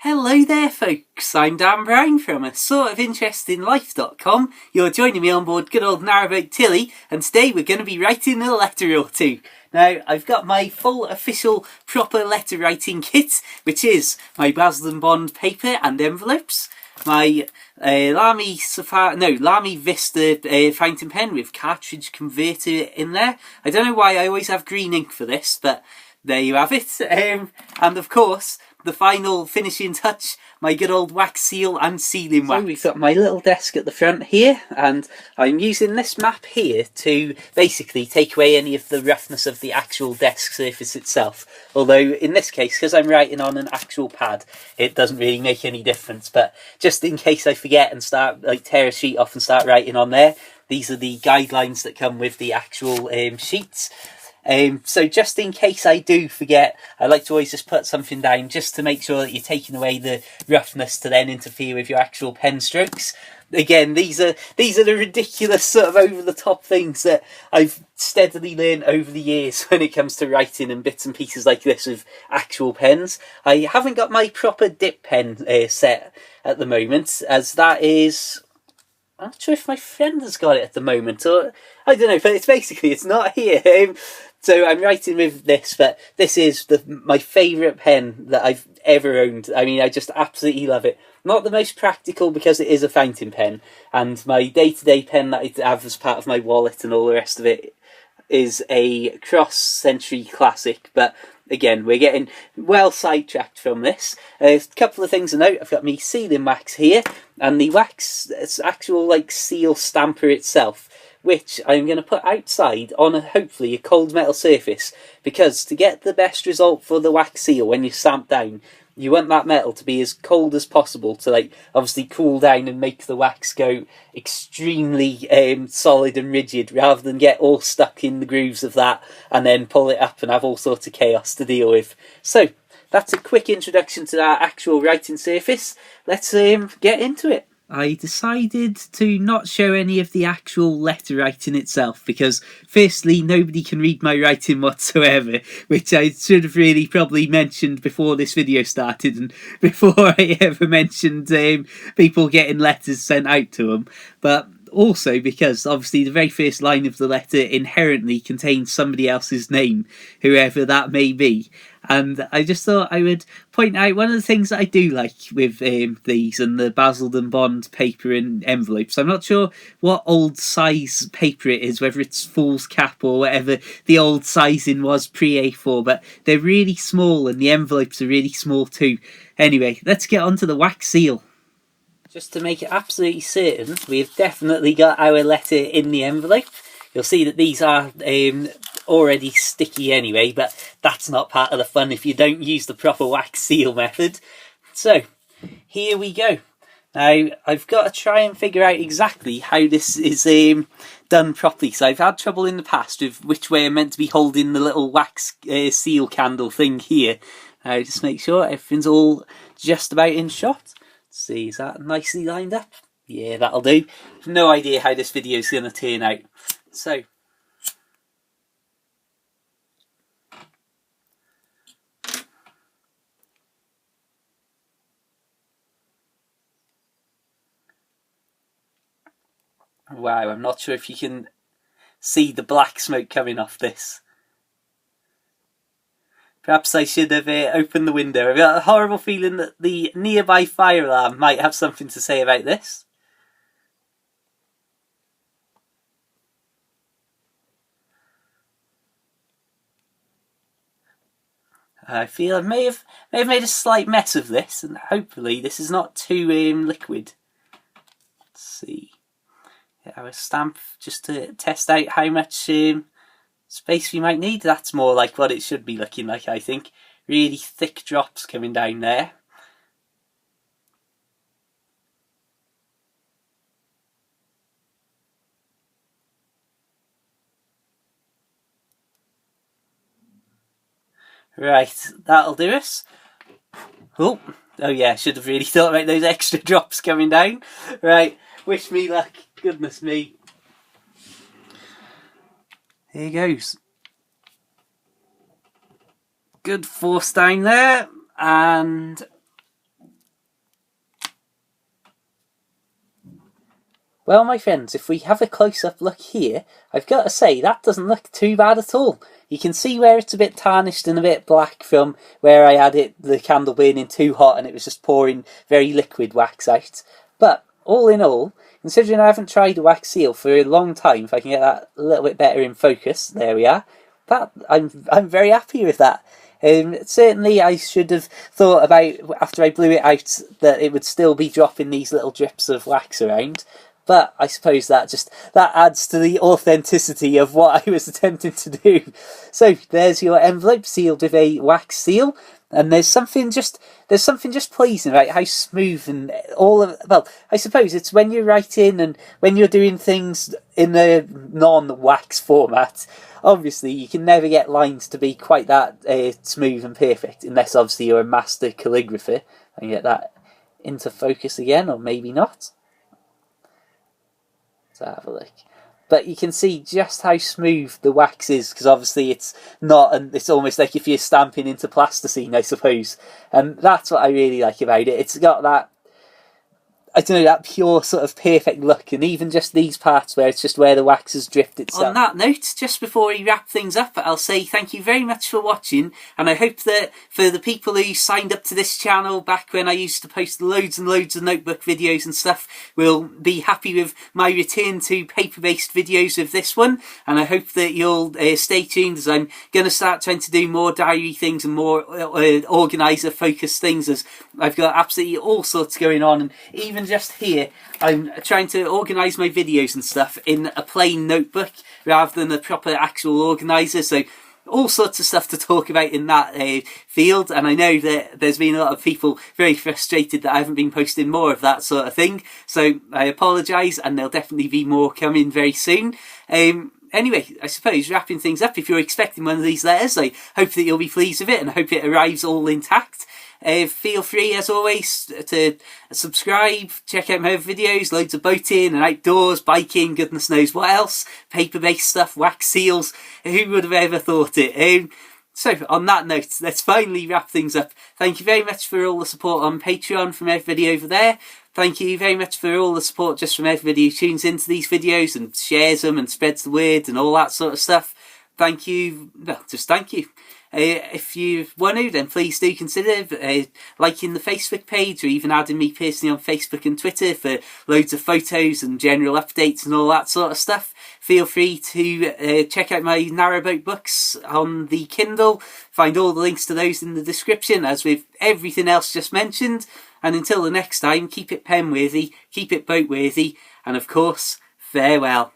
Hello there folks, I'm Dan Brown from a sort of interestinglife.com. You're joining me on board good old Narrowboat Tilly, and today we're going to be writing a letter or two. Now, I've got my full official proper letter writing kit, which is my Basel & Bond paper and envelopes, my Lamy Vista fountain pen with cartridge converter in there. I don't know why I always have green ink for this, but there you have it. And of course, the final finishing touch, my good old wax seal and sealing wax. So we've got my little desk at the front here, and I'm using this map here to basically take away any of the roughness of the actual desk surface itself. Although in this case, because I'm writing on an actual pad, it doesn't really make any difference. But just in case I forget and start tear a sheet off and start writing on there, these are the guidelines that come with the actual sheets. So just in case I do forget, I like to always just put something down just to make sure that you're taking away the roughness to then interfere with your actual pen strokes. Again, these are the ridiculous sort of over the top things that I've steadily learned over the years when it comes to writing and bits and pieces like this with actual pens. I haven't got my proper dip pen set at the moment, as that is... I'm not sure if my friend has got it at the moment, or I don't know, but it's not here. So I'm writing with this, but this is my favourite pen that I've ever owned. I mean, I just absolutely love it. Not the most practical because it is a fountain pen, and my day-to-day pen that I have as part of my wallet and all the rest of it is a Cross Century Classic, but again, we're getting well sidetracked from this. A couple of things to note: I've got me sealing wax here, and the wax, it's actual seal stamper itself, which I'm going to put outside on hopefully a cold metal surface, because to get the best result for the wax seal when you stamp down, you want that metal to be as cold as possible to obviously cool down and make the wax go extremely solid and rigid, rather than get all stuck in the grooves of that and then pull it up and have all sorts of chaos to deal with. So that's a quick introduction to our actual writing surface. Let's get into it. I decided to not show any of the actual letter writing itself because, firstly, nobody can read my writing whatsoever, which I should have really probably mentioned before this video started and before I ever mentioned people getting letters sent out to them. But also because obviously the very first line of the letter inherently contains somebody else's name, whoever that may be. And I just thought I would point out one of the things that I do like with these and the Basel & Bond paper and envelopes. I'm not sure what old size paper it is, whether it's foolscap or whatever the old sizing was pre-A4, but they're really small and the envelopes are really small too. Anyway, let's get on to the wax seal. Just to make it absolutely certain, we've definitely got our letter in the envelope. You'll see that these are already sticky anyway, but that's not part of the fun if you don't use the proper wax seal method. So, here we go. Now, I've got to try and figure out exactly how this is done properly. So I've had trouble in the past with which way I'm meant to be holding the little wax seal candle thing here. Now, just make sure everything's all just about in shot. Let's see, is that nicely lined up? Yeah, that'll do. No idea how this video is going to turn out. So, wow, I'm not sure if you can see the black smoke coming off this. Perhaps I should have opened the window. I've got a horrible feeling that the nearby fire alarm might have something to say about this. I feel I may have made a slight mess of this, and hopefully this is not too liquid. Let's see. Our stamp just to test out how much space we might need. That's more like what it should be looking like, I think. Really thick drops coming down there. Right, that'll do us. Oh yeah, I should have really thought about those extra drops coming down. Right, wish me luck. Goodness me. Here goes. Good force down there, and Well, my friends, if we have a close-up look here, I've got to say, that doesn't look too bad at all. You can see where it's a bit tarnished and a bit black from where I had the candle burning too hot and it was just pouring very liquid wax out. But, all in all, considering I haven't tried a wax seal for a long time, if I can get that a little bit better in focus, there we are, I'm very happy with that. Certainly I should have thought about, after I blew it out, that it would still be dropping these little drips of wax around. But I suppose that adds to the authenticity of what I was attempting to do. So there's your envelope sealed with a wax seal, and there's something just pleasing about how smooth and all of, well, I suppose it's when you're writing and when you're doing things in a non-wax format. Obviously, you can never get lines to be quite that smooth and perfect, unless obviously you're a master calligrapher. I can get that into focus again, or maybe not. Let's have a look. But you can see just how smooth the wax is, because obviously it's not, and it's almost like if you're stamping into plasticine, I suppose. And that's what I really like about it. It's got that, I don't know, that pure sort of perfect look, and even just these parts where it's just where the wax has dripped itself. On that note, just before we wrap things up, I'll say thank you very much for watching, and I hope that for the people who signed up to this channel back when I used to post loads and loads of notebook videos and stuff will be happy with my return to paper-based videos of this one, and I hope that you'll stay tuned, as I'm going to start trying to do more diary things and more organiser-focused things, as I've got absolutely all sorts going on, and even just here, I'm trying to organise my videos and stuff in a plain notebook rather than a proper actual organiser, so all sorts of stuff to talk about in that field, and I know that there's been a lot of people very frustrated that I haven't been posting more of that sort of thing, so I apologise, and there'll definitely be more coming very soon. Anyway, I suppose wrapping things up, if you're expecting one of these letters, I hope that you'll be pleased with it and I hope it arrives all intact. Feel free, as always, to subscribe, check out my other videos, loads of boating and outdoors, biking, goodness knows what else, paper-based stuff, wax seals, who would have ever thought it? So, on that note, let's finally wrap things up. Thank you very much for all the support on Patreon from everybody over there. Thank you very much for all the support just from everybody who tunes into these videos and shares them and spreads the word and all that sort of stuff. Thank you. Well, just thank you. If you want to, then please do consider liking the Facebook page, or even adding me personally on Facebook and Twitter for loads of photos and general updates and all that sort of stuff. Feel free to check out my narrowboat books on the Kindle. Find all the links to those in the description, as with everything else just mentioned. And until the next time, keep it pen worthy, keep it boat worthy, and of course, farewell.